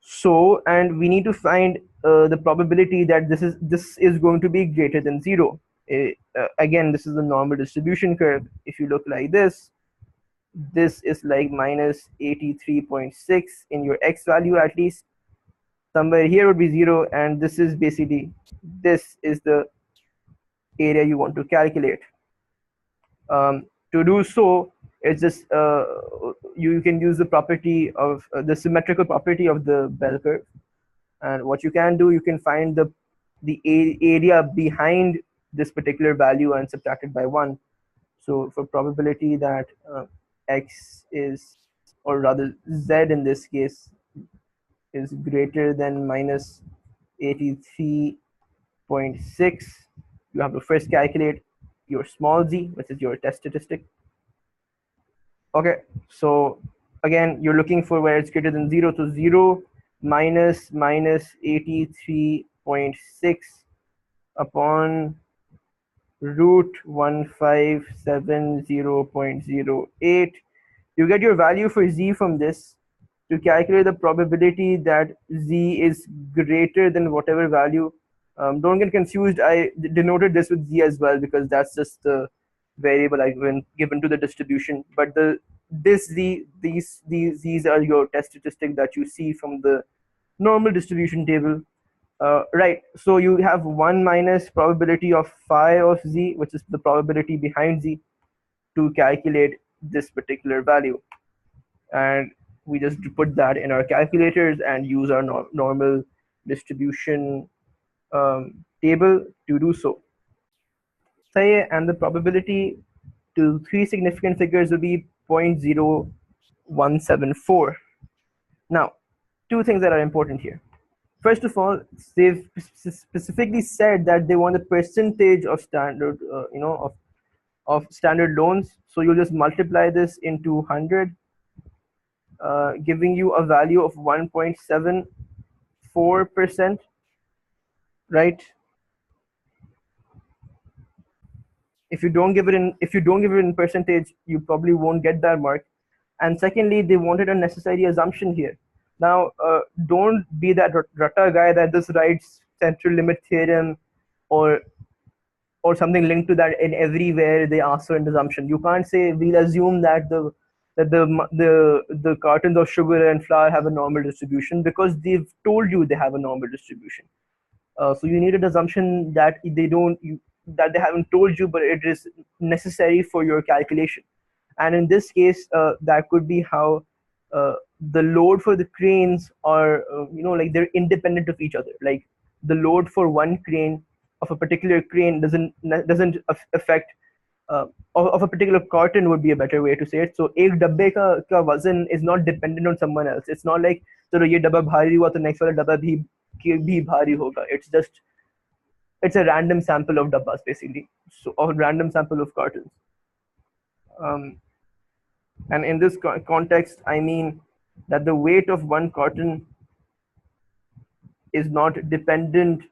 So, and we need to find the probability that this is going to be greater than 0. Again, this is the normal distribution curve. If you look like this is like minus 83.6 in your x value, at least somewhere here would be 0, and this is basically, this is the area you want to calculate. To do so, it's just you can use the property of the symmetrical property of the bell curve, and what you can do, you can find the area behind this particular value and subtract it by 1. So for probability that x is, or rather z in this case, is greater than minus 83.6, you have to first calculate your small z, which is your test statistic. Okay, so again, you're looking for where it's greater than 0. So 0 minus 83.6 upon root 1570.08. You get your value for z from this. To calculate the probability that z is greater than whatever value, don't get confused, I denoted this with z as well, because that's just the variable I've given to the distribution. But these z's are your test statistic that you see from the normal distribution table. Right, so you have 1 minus probability of phi of z, which is the probability behind z, to calculate this particular value. And we just put that in our calculators and use our normal distribution table to do so. And the probability to three significant figures will be 0.0174. Now, two things that are important here. First of all, they've specifically said that they want a percentage of standard, of standard loans. So you'll just multiply this into 100, giving you a value of 1.74%, right? If you don't give it in percentage, you probably won't get that mark. And secondly, they wanted a necessary assumption here. Now, don't be that rata guy that just writes central limit theorem or something linked to that in everywhere they ask for an assumption. You can't say we'll assume that the cartons of sugar and flour have a normal distribution, because they've told you they have a normal distribution. So you need an assumption that that they haven't told you, but it is necessary for your calculation. And in this case, that could be how the load for the cranes are, like they're independent of each other. Like the load for one crane of a particular crane doesn't affect of a particular carton would be a better way to say it. So एक डब्बे का वजन is not dependent on someone else. It's not like चलो ये डब्बा भारी हुआ तो next वाला डब्बा भी भारी होगा. It's a random sample of dabbas basically, so a random sample of cartons. And in this context, I mean that the weight of one carton is not dependent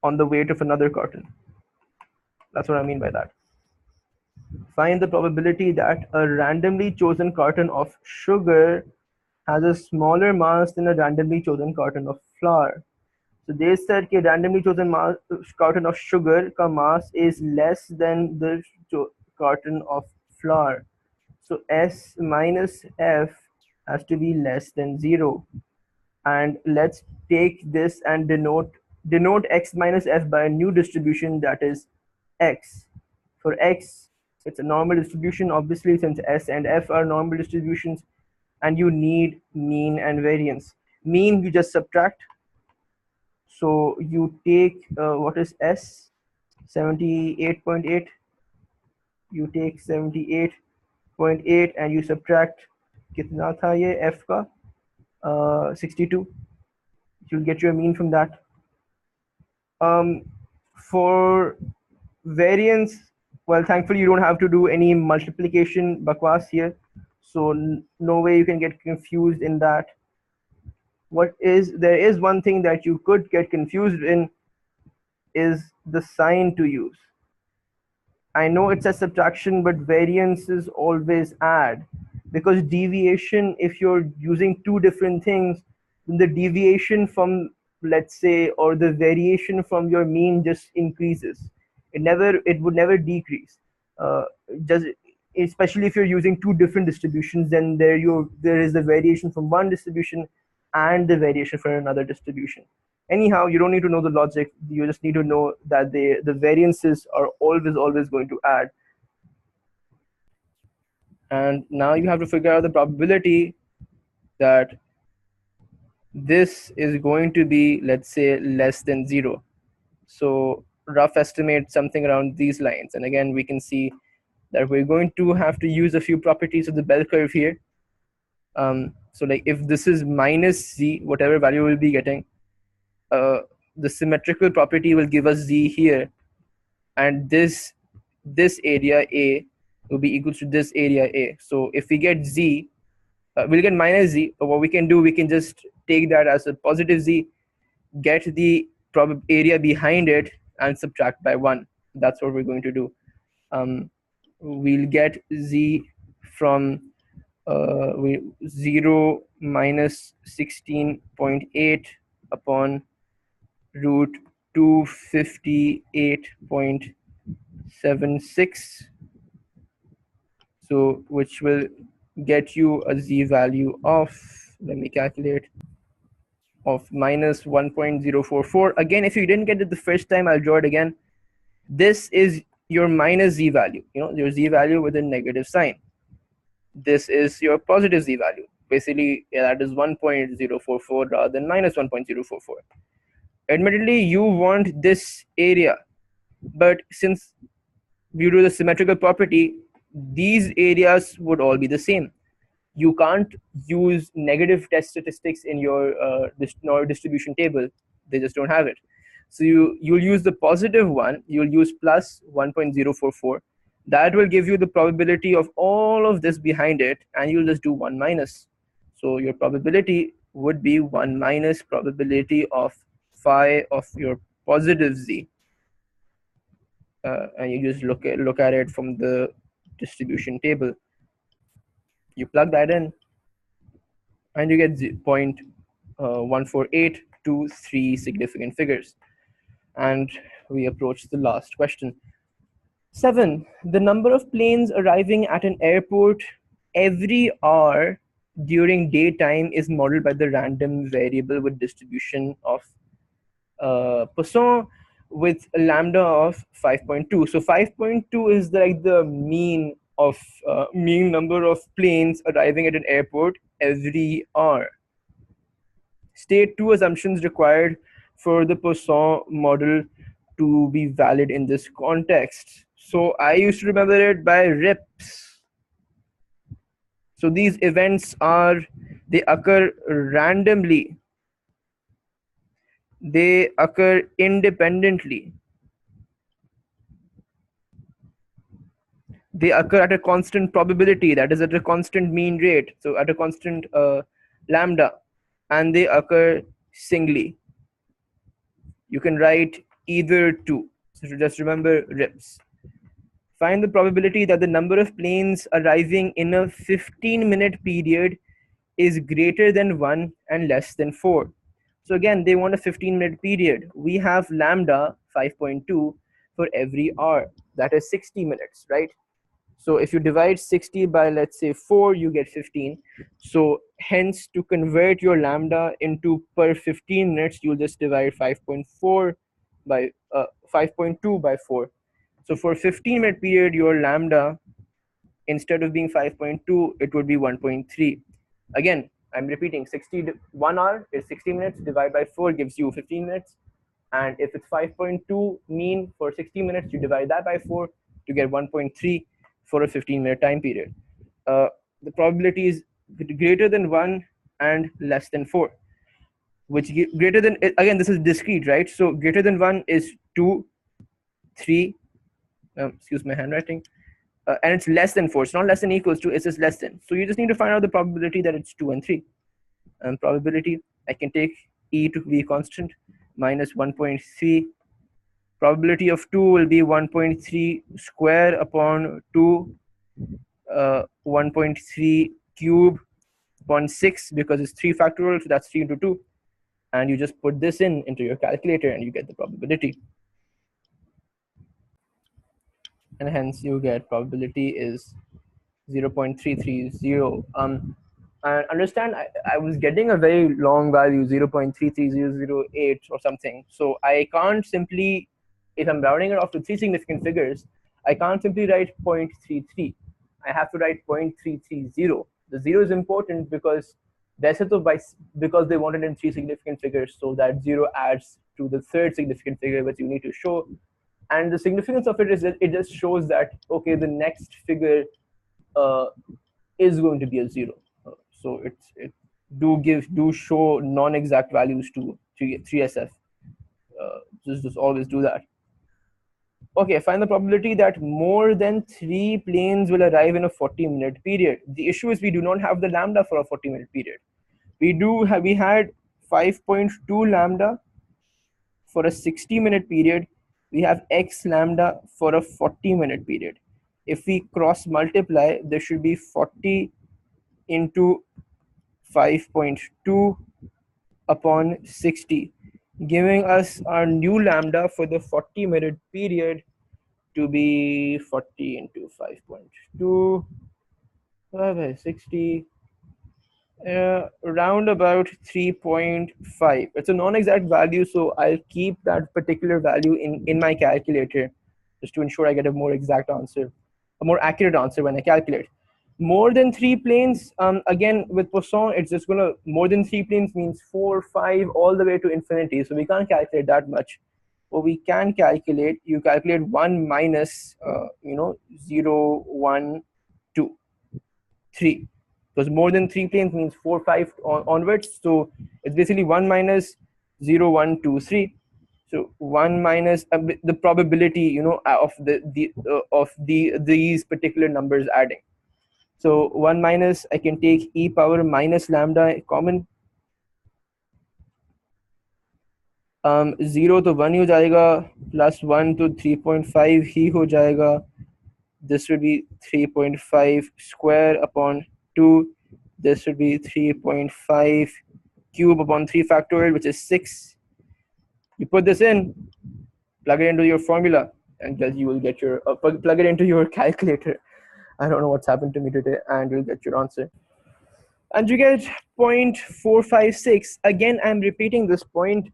on the weight of another carton. That's what I mean by that. Find the probability that a randomly chosen carton of sugar has a smaller mass than a randomly chosen carton of flour. So they said that randomly chosen carton of sugar ka mass is less than the carton of flour. So S minus F has to be less than 0. And let's take this and denote X minus F by a new distribution, that is X. For X, it's a normal distribution, obviously, since S and F are normal distributions, and you need mean and variance. Mean you just subtract. So you take what is S? 78.8. You take 78.8 and you subtract कितना था ये F का 62. You'll get your mean from that. For variance, well, thankfully you don't have to do any multiplication bakwas here, so no way you can get confused in that. There is one thing that you could get confused in, is the sign to use. I know it's a subtraction, but variances always add, because deviation, if you're using two different things, then the deviation from, let's say, or the variation from your mean just increases. It would never decrease. Just especially if you're using two different distributions, then there is the variation from one distribution and the variation for another distribution. Anyhow, you don't need to know the logic. You just need to know that the variances are always going to add. And now you have to figure out the probability that this is going to be, let's say, less than 0. So rough estimate something around these lines. And again, we can see that we're going to have to use a few properties of the bell curve here. So like if this is minus Z, whatever value we'll be getting, the symmetrical property will give us Z here, and this area A will be equal to this area A. So if we get Z, we'll get minus Z, but what we can do, we can just take that as a positive Z, get the area behind it and subtract by 1. That's what we're going to do. We'll get Z from 0 minus 16.8 upon root 258.76. So which will get you a Z value of, let me calculate, of minus 1.044. Again, if you didn't get it the first time, I'll draw it again. This is your minus z value, your z value with a negative sign. This is your positive z value. Basically, that is 1.044 rather than minus 1.044. Admittedly, you want this area, but since due to the symmetrical property, these areas would all be the same. You can't use negative test statistics in your distribution table. They just don't have it. So you'll use the positive one. You'll use plus 1.044. That will give you the probability of all of this behind it, and you'll just do 1 minus. So your probability would be 1 minus probability of phi of your positive z. And you just look at it from the distribution table. You plug that in, and you get 0.14823 significant figures. And we approach the last question. 7. The number of planes arriving at an airport every hour during daytime is modeled by the random variable with distribution of Poisson with a lambda of 5.2. So 5.2 is like the mean number of planes arriving at an airport every hour. State 2 assumptions required for the Poisson model to be valid in this context. So I used to remember it by RIPS. So these events they occur randomly. They occur independently. They occur at a constant probability, that is at a constant mean rate, so at a constant lambda, and they occur singly. You can write either two. So just remember RIPS. Find the probability that the number of planes arriving in a 15-minute period is greater than 1 and less than 4. So again, they want a 15-minute period. We have lambda 5.2 for every hour. That is 60 minutes, right? So if you divide 60 by, let's say, 4, you get 15. So hence, to convert your lambda into per 15 minutes, you'll just divide 5.4 by 5.2 by 4. So for a 15-minute period, your lambda, instead of being 5.2, it would be 1.3. Again, I'm repeating, 1 hour is 60 minutes, divide by 4 gives you 15 minutes. And if it's 5.2 mean for 60 minutes, you divide that by 4 to get 1.3 for a 15-minute time period. The probability is greater than 1 and less than 4. Which greater than, again, this is discrete, right? So greater than 1 is 2, 3, excuse my handwriting, and it's less than 4. It's not less than equals to, it's just less than. So you just need to find out the probability that it's 2 and 3. And probability, I can take e to be constant, minus 1.3. Probability of 2 will be 1.3 square upon 2, 1.3 cube upon 6, because it's 3 factorial, so that's 3 into 2. And you just put this into your calculator and you get the probability. And hence you get probability is 0.330. And understand, I was getting a very long value, 0.33008 or something. So I can't simply, if I'm rounding it off to 3 significant figures, I can't simply write 0.33. I have to write 0.330. The 0 is important because because they wanted in 3 significant figures, so that 0 adds to the 3rd significant figure which you need to show. And the significance of it is that it just shows that, okay, the next figure is going to be a 0. So it do show non-exact values to 3SF. Just always do that. Okay, find the probability that more than 3 planes will arrive in a 40-minute period. The issue is we do not have the lambda for a 40-minute period. We had 5.2 lambda for a 60-minute period. We have x lambda for a 40-minute period. If we cross multiply, there should be 40 into 5.2 upon 60, giving us our new lambda for the 40-minute period to be 40 into 5.2 by 60, around about 3.5. It's a non-exact value, so I'll keep that particular value in my calculator just to ensure I get a more exact answer, a more accurate answer when I calculate. More than 3 planes, again with Poisson, it's just gonna, more than 3 planes means 4, 5, all the way to infinity. So we can't calculate that much. What we can calculate, you calculate 1 minus, 0, 1, 2, 3. Because more than 3 planes means 4, 5 onwards. So it's basically 1 minus 0, 1, 2, 3. So 1 minus the probability, of these particular numbers adding. So 1 minus, I can take e power minus lambda common. 0 तो 1 ही हो जाएगा, plus 1 तो 3.5 ही हो जाएगा. This would be 3.5 square upon 2. This would be 3.5 cube upon 3 factorial, which is 6. You put this in, plug it into your formula, and you will get your plug it into your calculator. I don't know what's happened to me today, and you'll get your answer. And you get 0.456. Again, I'm repeating this point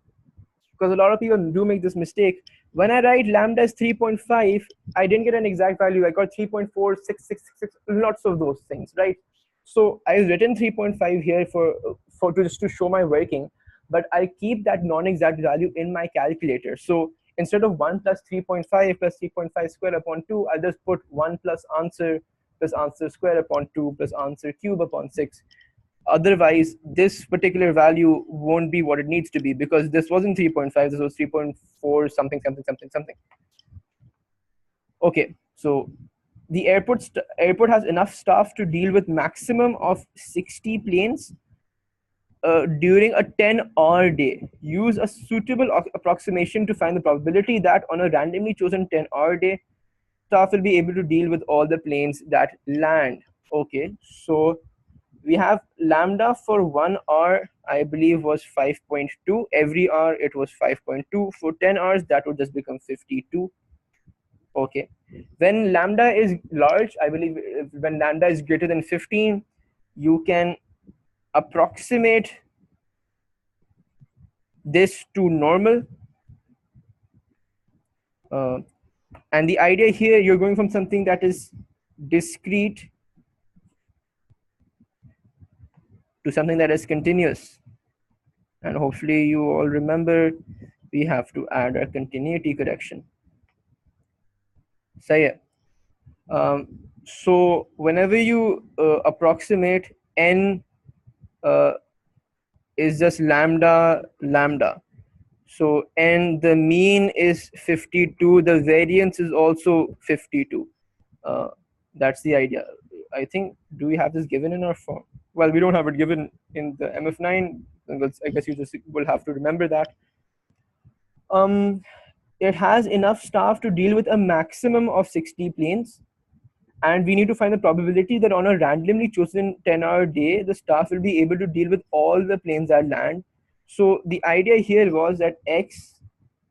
because a lot of people do make this mistake. When I write lambda is 3.5, I didn't get an exact value. I got 3.46666, lots of those things, right? So I've written 3.5 here for just to show my working, but I keep that non-exact value in my calculator. So instead of 1 plus 3.5 plus 3.5 square upon 2, I'll just put 1 plus answer square upon 2 plus answer cube upon 6. Otherwise, this particular value won't be what it needs to be, because this wasn't 3.5, this was 3.4 something. Okay, so the airport has enough staff to deal with maximum of 60 planes during a 10-hour day. Use a suitable approximation to find the probability that on a randomly chosen 10-hour day, staff will be able to deal with all the planes that land. Okay, so we have lambda for 1 hour, I believe, was 5.2. Every hour it was 5.2. For 10 hours, that would just become 52. Okay. When lambda is large, I believe when lambda is greater than 15, you can approximate this to normal. And the idea here, you're going from something that is discrete to something that is continuous. And hopefully you all remember we have to add our continuity correction. So yeah. So whenever you approximate, n is just lambda. So n, the mean is 52. The variance is also 52. That's the idea. I think, do we have this given in our form? Well, we don't have it given in the MF9. I guess you just will have to remember that. It has enough staff to deal with a maximum of 60 planes. And we need to find the probability that on a randomly chosen 10-hour day, the staff will be able to deal with all the planes that land. So the idea here was that x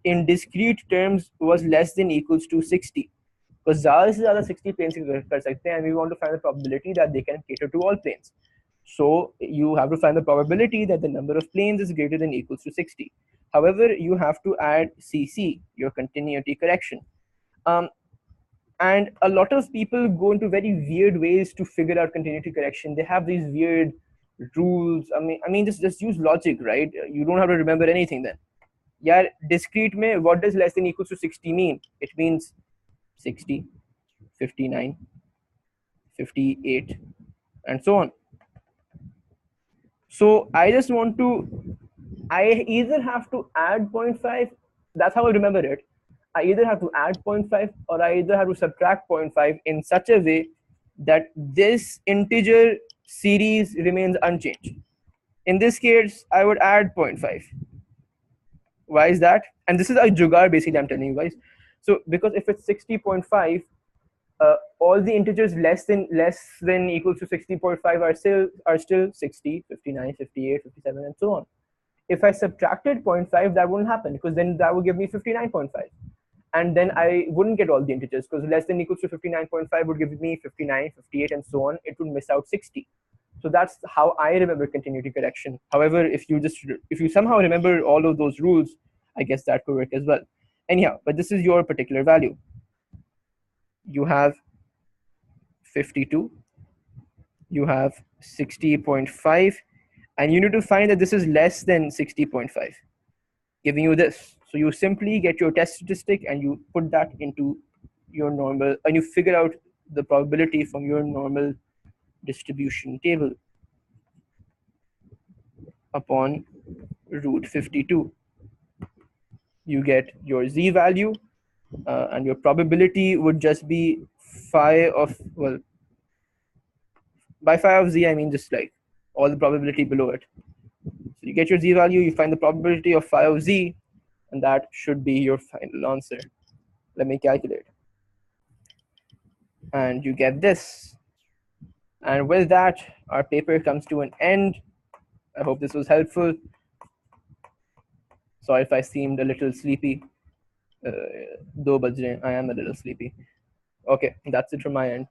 in discrete terms was less than equals to 60. Because ज़्यादा से ज़्यादा 60 planes कर सकते हैं, and we want to find the probability that they can cater to all planes. So you have to find the probability that the number of planes is greater than equals to 60. However, you have to add CC, your continuity correction. And a lot of people go into very weird ways to figure out continuity correction. They have these weird rules. I mean, just use logic, right? You don't have to remember anything then. Yeah, discrete mein, what does less than equals to 60 mean? It means 60, 59, 58, and so on. So I just want to, I either have to add 0.5, that's how I remember it. I either have to add 0.5 or I either have to subtract 0.5 in such a way that this integer series remains unchanged. In this case, I would add 0.5. Why is that? And this is a jugaad basically I'm telling you guys. So because if it's 60.5, all the integers less than equals to 60.5 are still 60, 59, 58, 57, and so on. If I subtracted 0.5, that wouldn't happen, because then that would give me 59.5. And then I wouldn't get all the integers, because less than equals to 59.5 would give me 59, 58, and so on. It would miss out 60. So that's how I remember continuity correction. However, if you somehow remember all of those rules, I guess that could work as well. Anyhow, but this is your particular value. you have 52, you have 60.5, and you need to find that this is less than 60.5, giving you this. So you simply get your test statistic and you put that into your normal, and you figure out the probability from your normal distribution table upon root 52. You get your z value, and your probability would just be phi of, well, by phi of z I mean just like all the probability below it. So you get your z value, you find the probability of phi of z, and that should be your final answer. Let me calculate. And you get this. And with that, our paper comes to an end. I hope this was helpful. Sorry if I seemed a little sleepy. Do baj rahe hain. I am a little sleepy. Okay, that's it from my end.